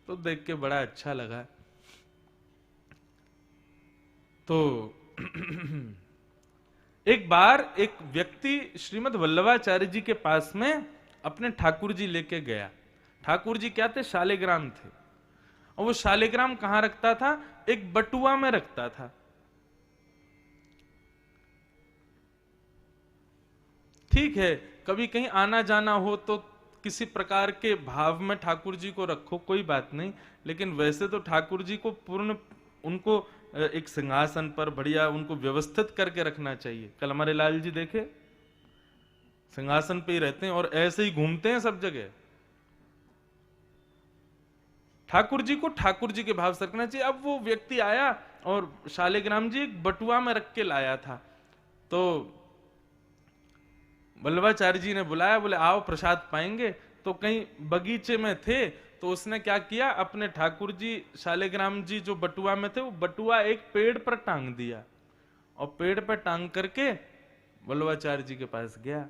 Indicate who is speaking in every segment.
Speaker 1: तो देख के बड़ा अच्छा लगा। तो एक बार एक व्यक्ति श्रीमद् वल्लभाचार्य जी के पास में अपने ठाकुर जी लेके गया। ठाकुर जी क्या थे? शालिग्राम थे। और वो शालिग्राम कहां रखता था? एक बटुआ में रखता था। ठीक है, कभी कहीं आना जाना हो तो किसी प्रकार के भाव में ठाकुर जी को रखो, कोई बात नहीं, लेकिन वैसे तो ठाकुर जी को पूर्ण उनको एक सिंहासन पर बढ़िया उनको व्यवस्थित करके रखना चाहिए। कल हमारे लाल जी देखे सिंहासन पे ही रहते हैं और ऐसे ही घूमते हैं सब जगह। ठाकुर जी को ठाकुर जी के भाव से रखना चाहिए। अब वो व्यक्ति आया और शालिग्राम जी एक बटुआ में रख के लाया था। तो वल्लभाचार्य जी ने बुलाया, बोले आओ प्रसाद पाएंगे। तो कहीं बगीचे में थे, तो उसने क्या किया, अपने ठाकुर जी शालिग्राम जी जो बटुआ में थे, वो बटुआ एक पेड़ पर टांग दिया और पेड़ पर टांग करके वल्लभाचार्य जी के पास गया।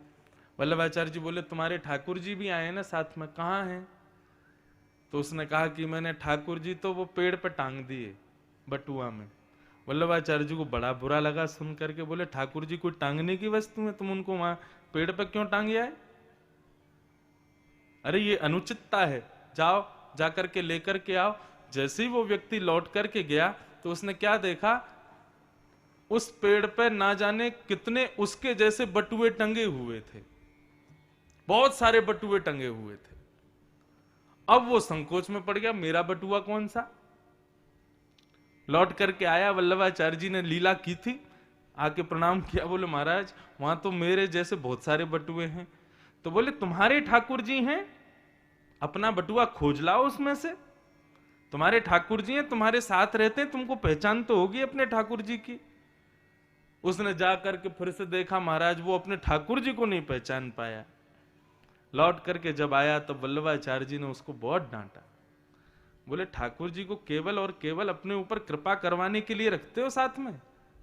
Speaker 1: वल्लभाचार्य जी बोले तुम्हारे ठाकुर जी भी आए ना साथ में, कहाँ हैं? तो उसने कहा कि मैंने ठाकुर जी तो वो पेड़ पर टांग दिए बटुआ में। वल्लभाचार्य जी को बड़ा बुरा लगा सुन करके, बोले ठाकुर जी कोई टांगने की वस्तु है, तुम उनको वहां पेड़ पर क्यों टांगे आए? अरे ये अनुचितता है, जाओ जाकर के लेकर के आओ। जैसे ही वो व्यक्ति लौट करके गया तो उसने क्या देखा, उस पेड़ पर ना जाने कितने उसके जैसे बटुए टंगे हुए थे, बहुत सारे बटुए टंगे हुए थे। अब वो संकोच में पड़ गया, मेरा बटुआ कौन सा? लौट करके आया, वल्लभाचार्य जी ने लीला की थी, आके प्रणाम किया, बोले महाराज वहां तो मेरे जैसे बहुत सारे बटुए हैं। तो बोले तुम्हारे ठाकुर जी हैं, अपना बटुआ खोज लाओ उसमें से, तुम्हारे ठाकुर जी हैं, तुम्हारे साथ रहते हैं, तुमको पहचान तो होगी अपने ठाकुर जी की। उसने जाकर के फिर से देखा, महाराज वो अपने ठाकुर जी को नहीं पहचान पाया। लौट करके जब आया तब वल्लभाचार्य जी ने उसको बहुत डांटा। बोले ठाकुर जी को केवल और केवल अपने ऊपर कृपा करवाने के लिए रखते हो साथ में,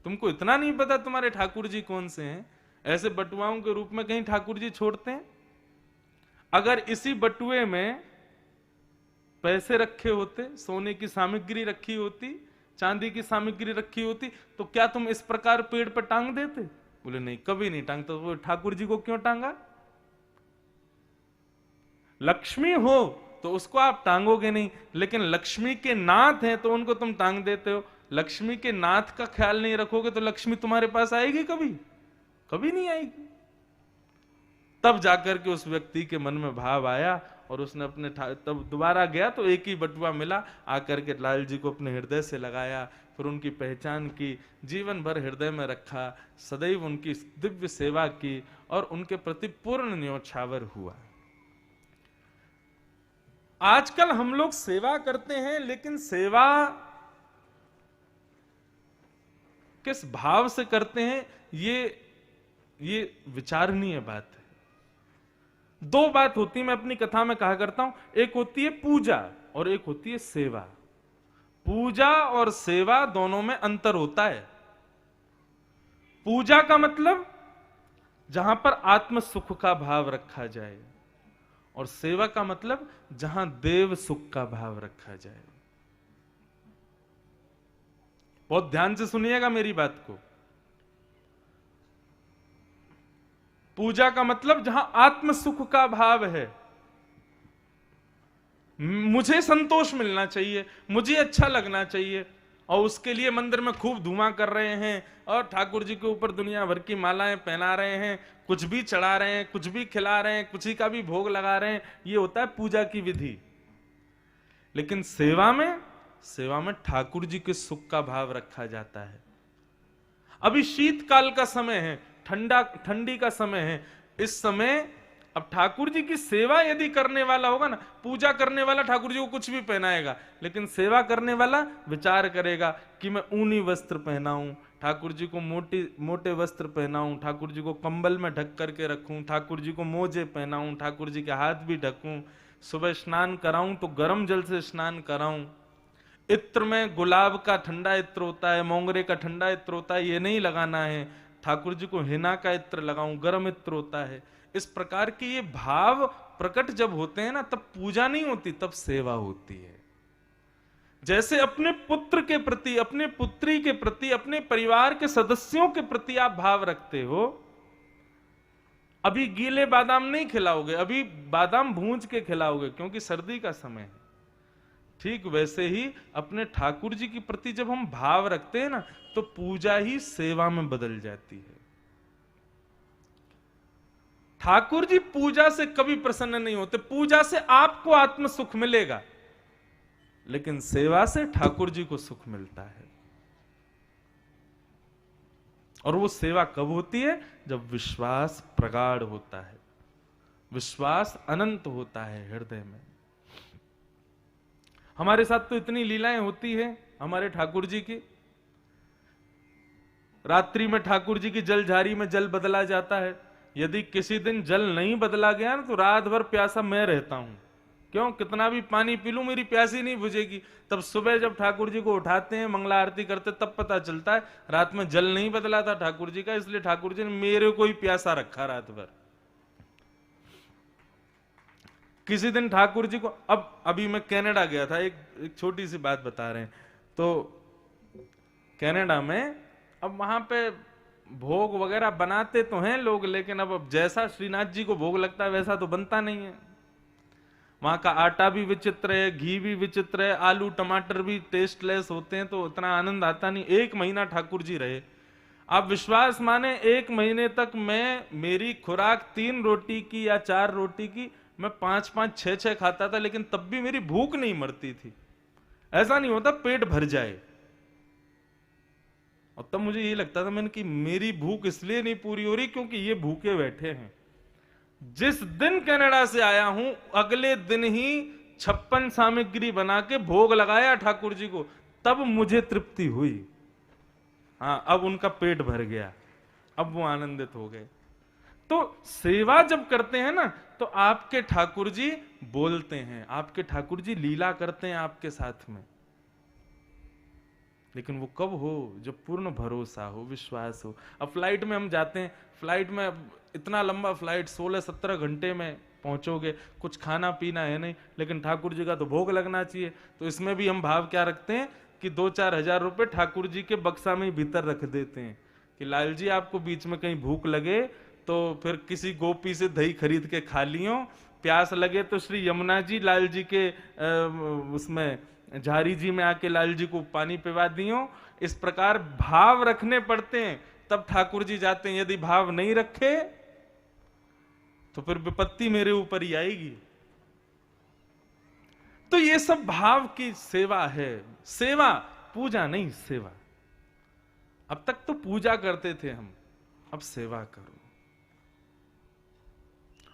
Speaker 1: तुमको इतना नहीं पता तुम्हारे ठाकुर जी कौन से हैं? ऐसे बटुआओं के रूप में कहीं ठाकुर जी छोड़ते हैं? अगर इसी बटुए में पैसे रखे होते, सोने की सामग्री रखी होती, चांदी की सामग्री रखी होती, तो क्या तुम इस प्रकार पेड़ पर टांग देते? बोले नहीं, कभी नहीं टांगता। तो वो ठाकुर जी को क्यों टांगा? लक्ष्मी हो तो उसको आप टांगोगे नहीं, लेकिन लक्ष्मी के नाथ हैं तो उनको तुम टांग देते हो। लक्ष्मी के नाथ का ख्याल नहीं रखोगे तो लक्ष्मी तुम्हारे पास आएगी कभी? कभी नहीं आएगी। तब जाकर के उस व्यक्ति के मन में भाव आया और उसने अपने तब दोबारा गया तो एक ही बटुआ मिला, आकर के लाल जी को अपने हृदय से लगाया, फिर उनकी पहचान की, जीवन भर हृदय में रखा, सदैव उनकी दिव्य सेवा की और उनके प्रति पूर्ण न्योछावर हुआ। आजकल हम लोग सेवा करते हैं, लेकिन सेवा किस भाव से करते हैं ये विचारणीय बात है। दो बात होती है, मैं अपनी कथा में कहा करता हूं, एक होती है पूजा और एक होती है सेवा। पूजा और सेवा दोनों में अंतर होता है। पूजा का मतलब जहां पर आत्म सुख का भाव रखा जाए, और सेवा का मतलब जहां देव सुख का भाव रखा जाए। बहुत ध्यान से सुनिएगा मेरी बात को। पूजा का मतलब जहां आत्म सुख का भाव है, मुझे संतोष मिलना चाहिए, मुझे अच्छा लगना चाहिए, और उसके लिए मंदिर में खूब धुआं कर रहे हैं और ठाकुर जी के ऊपर दुनिया भर की मालाएं पहना रहे हैं, कुछ भी चढ़ा रहे हैं, कुछ भी खिला रहे हैं, कुछ ही का भी भोग लगा रहे हैं। ये होता है पूजा की विधि। लेकिन सेवा में ठाकुर जी के सुख का भाव रखा जाता है। अभी शीतकाल का समय है, ठंडी का समय है, इस समय अब ठाकुर जी की सेवा यदि करने वाला होगा ना, पूजा करने वाला ठाकुर जी को कुछ भी पहनाएगा, लेकिन सेवा करने वाला विचार करेगा कि मैं ऊनी वस्त्र पहनाऊं, ठाकुर जी को मोटे वस्त्र पहनाऊं, ठाकुर जी को कंबल में ढक करके रखूं, ठाकुर जी को मोजे पहनाऊं, ठाकुर जी के हाथ भी ढकूं, सुबह स्नान कराऊं तो गर्म जल से स्नान कराऊं, इत्र में गुलाब का ठंडा इत्र होता है, मोंगरे का ठंडा इत्र होता है, ये नहीं लगाना है, ठाकुर जी को हिना का इत्र लगाऊं, गर्म इत्र होता है। इस प्रकार के ये भाव प्रकट जब होते हैं ना, तब पूजा नहीं होती, तब सेवा होती है। जैसे अपने पुत्र के प्रति, अपने पुत्री के प्रति, अपने परिवार के सदस्यों के प्रति आप भाव रखते हो, अभी गीले बादाम नहीं खिलाओगे, अभी बादाम भूंज के खिलाओगे क्योंकि सर्दी का समय है। ठीक वैसे ही अपने ठाकुर जी के प्रति जब हम भाव रखते हैं ना, तो पूजा ही सेवा में बदल जाती है। ठाकुर जी पूजा से कभी प्रसन्न नहीं होते। पूजा से आपको आत्म सुख मिलेगा, लेकिन सेवा से ठाकुर जी को सुख मिलता है। और वो सेवा कब होती है? जब विश्वास प्रगाढ़ होता है, विश्वास अनंत होता है हृदय में। हमारे साथ तो इतनी लीलाएं होती है हमारे ठाकुर जी की। रात्रि में ठाकुर जी की जलझारी में जल बदला जाता है। यदि किसी दिन जल नहीं बदला गया ना, तो रात भर प्यासा मैं रहता हूं। क्यों? कितना भी पानी पी लूं मेरी प्यासी नहीं बुझेगी। तब सुबह जब ठाकुर जी को उठाते हैं, मंगला आरती करते, तब पता चलता है रात में जल नहीं बदला था ठाकुर जी का, इसलिए ठाकुर जी ने मेरे को ही प्यासा रखा रात भर। किसी दिन ठाकुर जी को, अभी मैं कनाडा गया था, एक छोटी सी बात बता रहे हैं। तो कनाडा में अब वहां पे भोग वगैरह बनाते तो हैं लोग, लेकिन अब जैसा श्रीनाथ जी को भोग लगता है वैसा तो बनता नहीं है। वहां का आटा भी विचित्र है, घी भी विचित्र है, आलू टमाटर भी टेस्टलेस होते हैं, तो उतना आनंद आता नहीं। 1 महीना ठाकुर जी रहे। आप विश्वास माने 1 महीने तक मेरी खुराक 3 रोटी की या 4 रोटी की, मैं 5-5, 6-6 खाता था, लेकिन तब भी मेरी भूख नहीं मरती थी। ऐसा नहीं होता पेट भर जाए। और तब मुझे ये लगता था मैंने कि मेरी भूख इसलिए नहीं पूरी हो रही क्योंकि ये भूखे बैठे हैं। जिस दिन कनाडा से आया हूं, अगले दिन ही 56 सामग्री बना के भोग लगाया ठाकुर जी को, तब मुझे तृप्ति हुई। हाँ, अब उनका पेट भर गया, अब वो आनंदित हो गए। तो सेवा जब करते हैं ना, तो आपके ठाकुर जी बोलते हैं, आपके ठाकुर जी लीला करते हैं आपके साथ में। लेकिन वो कब हो? जब पूर्ण भरोसा हो, विश्वास हो। अब फ्लाइट में हम जाते हैं, फ्लाइट में इतना लंबा फ्लाइट 16-17 घंटे में पहुंचोगे, कुछ खाना पीना है नहीं, लेकिन ठाकुर जी का तो भोग लगना चाहिए। तो इसमें भी हम भाव क्या रखते हैं कि 2-4 हजार रुपए ठाकुर जी के बक्सा में भीतर रख देते हैं कि लाल जी आपको बीच में कहीं भूख लगे तो फिर किसी गोपी से दही खरीद के खा लियो, प्यास लगे तो श्री यमुना जी लाल जी के उसमें झारी जी में आके लाल जी को पानी पिवा दियो। इस प्रकार भाव रखने पड़ते हैं, तब ठाकुर जी जाते हैं। यदि भाव नहीं रखे तो फिर विपत्ति मेरे ऊपर ही आएगी। तो ये सब भाव की सेवा है। सेवा, पूजा नहीं, सेवा। अब तक तो पूजा करते थे हम, अब सेवा करो।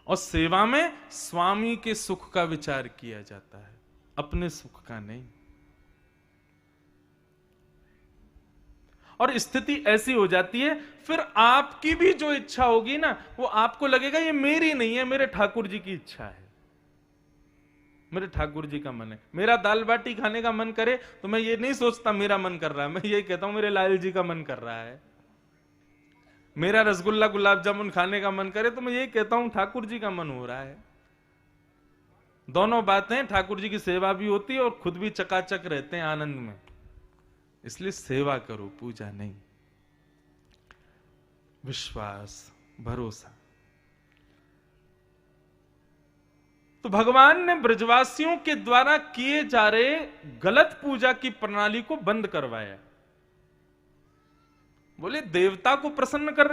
Speaker 1: और सेवा में स्वामी के सुख का विचार किया जाता है, अपने सुख का नहीं। और स्थिति ऐसी हो जाती है, फिर आपकी भी जो इच्छा होगी ना, वो आपको लगेगा ये मेरी नहीं है, मेरे ठाकुर जी की इच्छा है, मेरे ठाकुर जी का मन है। मेरा दाल बाटी खाने का मन करे तो मैं ये नहीं सोचता मेरा मन कर रहा है, मैं ये कहता हूं मेरे लाल जी का मन कर रहा है। मेरा रसगुल्ला गुलाब जामुन खाने का मन करे तो मैं ये कहता हूं ठाकुर जी का मन हो रहा है। दोनों बातें, ठाकुर जी की सेवा भी होती है और खुद भी चकाचक रहते हैं आनंद में। इसलिए सेवा करो, पूजा नहीं। विश्वास, भरोसा। तो भगवान ने ब्रजवासियों के द्वारा किए जा रहे गलत पूजा की प्रणाली को बंद करवाया। बोले देवता को प्रसन्न कर